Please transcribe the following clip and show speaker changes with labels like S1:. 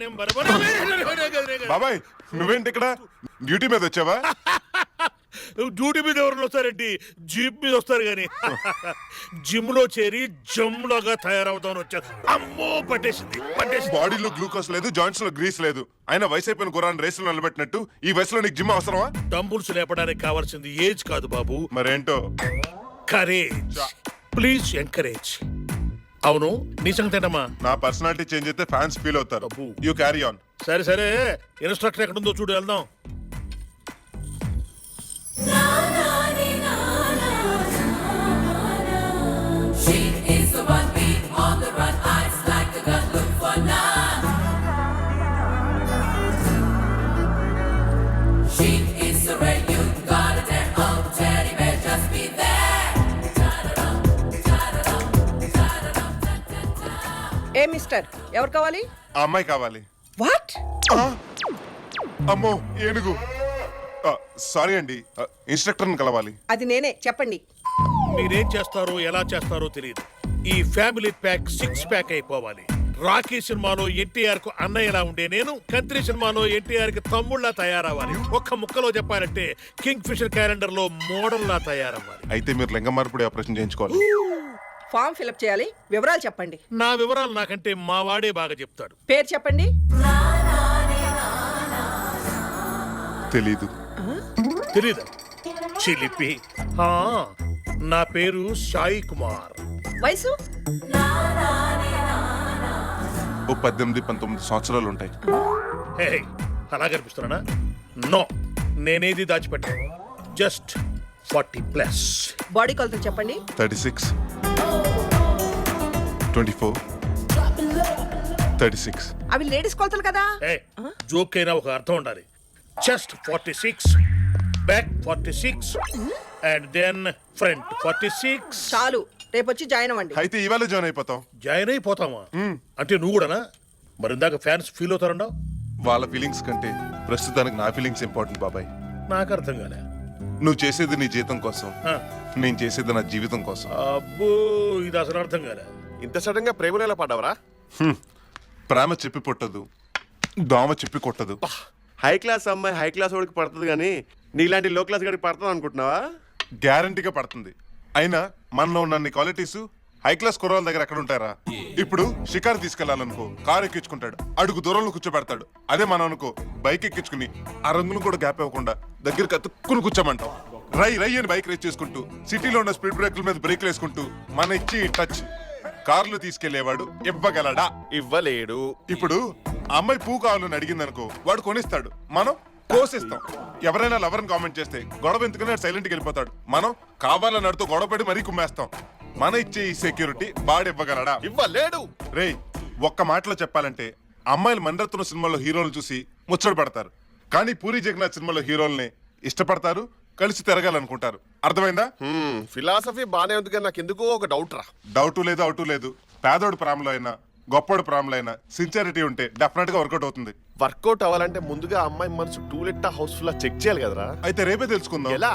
S1: Number
S2: బాబాయ్ నువ్వేంటి ఇక్కడ డ్యూటీ మీద వచ్చావా?
S1: డ్యూటీ మీద ఎవరు వస్తారేంటి, జీప్ మీద వస్తారు కానీ జిమ్ లో చేరి జమ్ లాగా తయారవుతాను వచ్చాను. అమ్మో పట్టేసింది.
S2: బాడీలో గ్లూకోజ్ లేదు, జాయింట్స్ లో గ్రీస్ లేదు. అయినా వయసు అయిపోయిన గురాన్ని రేసులు నిలబెట్టినట్టు ఈ వయసులో నీకు జిమ్ అవసరమా?
S1: డంబుల్స్ లేపడానికి కావాల్సింది ఏజ్ కాదు బాబు,
S2: మరేంటో
S1: కరేజ్. Please encourage. అవును నీ సంగతేనమ్మా.
S2: నా పర్సనాలిటీ చేంజ్ అయితే ఫ్యాన్స్ ఫీల్ అవుతారు.
S1: అబ్బో.
S2: You carry on.
S1: సరే సరే, ఇన్స్ట్రక్టర్ ఎక్కడుందో చూడు, వెళ్దాం.
S3: She is the one beat on the run, eyes like a gun, look for none. She is the ray, you gotta dare, oh teddy bear, just be there.
S4: A mister, ఎవరు కావాలి?
S2: ఆ అమ్మాయి కావాలి.
S4: What?
S2: అమ్మో ఏనుగు. Sorry అండి, ఇన్స్ట్రక్టర్ని కలవాలి.
S4: అది నేనే, చెప్పండి.
S1: మీరేం చేస్తారో ఎలా చేస్తారో తెలియదు. ఈ ఫ్యామిలీ ప్యాక్ 6 ప్యాక్ అయిపోవాలి. రాకీ సినిమాలో ఎన్టీఆర్ కు అన్నయ్యలా ఉండే నేను కంత్రి సినిమాలో ఎన్టీఆర్ కి తమ్ముళ్లా తయారవ్వాలి. ఒక్క ముక్కలో చెప్పాలంటే కింగ్ ఫిషర్ క్యాలెండర్ లో మోడల్ లా తయారవ్వాలి.
S2: అయితే మీరు లింగ మార్పిడి ఆపరేషన్ చేయించుకోవాలి.
S4: ఫామ్ ఫిలప్ చేయాలి. వివరాలు చెప్పండి.
S1: నా వివరాలు నాకంటే మా వాడే బాగా చెప్తాడు.
S4: పేరు చెప్పండి.
S2: తెలీదు.
S1: తెలీదు చిలిపి. ఆ, నా పేరు సాయి కుమార్.
S4: వయసు?
S2: ఓ 18-19 సంవత్సరాలు ఉంటాయి.
S1: హే, అలా కనిపిస్తున్నానా? నో, నేనేది దాచిపెట్టాను. జస్ట్ 40+.
S4: బాడీ కొలతలు చెప్పండి.
S2: 36, 24, 36.
S4: అవి లేడీస్ కొలతలు కదా.
S1: ఏ, జోక్ అయినా ఒక అర్థం ఉండాలి. Chest 46, back 46, and then front 46.
S4: చాలు, రేపు వచ్చి జాయిన్ అవ్వండి.
S2: అయితే ఇవాళ జాయిన్ అయిపోతాం.
S1: జాయిన్ అయిపోతామా? అంటే నువ్వు కూడానా? మరి ఇందాక ఫ్యాన్స్ ఫీల్ అవుతారన్నావు.
S2: వాళ్ళ ఫీలింగ్స్ కంటే ప్రస్తుతానికి నా ఫీలింగ్స్ ఇంపార్టెంట్ బాబాయ్.
S1: నాకు అర్థం కాలే.
S2: నువ్వు చేసేది నీ జీతం కోసం,
S1: ఆ,
S2: నేను చేసేది నా జీవితం కోసం.
S1: అబ్బో ఇది అసలు అర్థం కాలే.
S5: ఇంత సడన్ గా ప్రేమలో ఎలా పడ్డావరా?
S2: ప్రేమ చెప్పి పుట్టదు, దోమ చెప్పి కొట్టదు.
S5: హై క్లాస్ అమ్మాయి హై క్లాస్ వాడికి పడుతుంది కానీ నీలాంటి లో క్లాస్ గడికి పడుతుంది అనుకుంటున్నావా?
S2: గ్యారంటీగా పడుతుంది. అయినా మనలో ఉన్న క్వాలిటీస్ హై క్లాస్ కుర్రాళ్ళ దగ్గర ఎక్కడ ఉంటారా? ఇప్పుడు షికారు తీసుకెళ్లాలనుకో, కారు ఎక్కించుకుంటాడు, అడుగు దూరంలో కూర్చోబెడతాడు. అదే మనం అనుకో, బైక్ ఎక్కించుకుని ఆ రంగును కూడా గ్యాప్ ఇవ్వకుండా దగ్గరికి అతుక్కుని కూర్చోమంటాం. రై రై అని బైక్ రేస్ చేసుకుంటూ, సిటీలో ఉన్న స్పీడ్ బ్రేకుల మీద బ్రేక్లు వేసుకుంటూ మన ఇచ్చి టచ్ కార్లు తీసుకెళ్లేవాడు ఇవ్వగలడా?
S5: ఇవ్వలేడు.
S2: ఇప్పుడు ఆ అమ్మాయి పువ్వు కావాలని అడిగిందనుకో, వాడు కొనిస్తాడు, మనం కోసిస్తాం. ఎవరైనా లవర్ని కామెంట్ చేస్తే గొడవ ఎందుకనే సైలెంట్ గా వెళ్ళిపోతాడు. మనం కావాలని అడుతూ గొడవ పడి మరీ కుమ్మేస్తాం. మన ఇచ్చే ఈ సెక్యూరిటీ వాడు ఇవ్వగలడా?
S5: ఇవ్వలేడు.
S2: రేయ్, ఒక్క మాటలో చెప్పాలంటే అమ్మాయిలు మణిరత్నం సినిమాలో హీరోలు చూసి ముచ్చట పడతారు, కానీ పూరి జగన్నాథ్ సినిమాలో హీరోల్ని ఇష్టపడతారు, కలిసి తిరగాలనుకుంటారు. అర్థమైందా?
S5: ఫిలాసఫీ బానే ఉంది కానీ నాకు ఎందుకో ఒక డౌట్ రా.
S2: డౌటు లేదు, అవుటు లేదు. పేదోడు ప్రాంలో అయినా గొప్పోడు ప్రాంలో అయినా సిన్సియారిటీ ఉంటే డెఫినెట్ గా వర్కౌట్ అవుతుంది.
S5: వర్కౌట్ అవ్వాలంటే ముందుగా అమ్మాయి మనసు టూలెట్ హౌస్ఫుల్ చెక్ చేయాలి కదరా.
S2: అయితే రేపే తెలుసుకుందాం.
S5: ఎలా?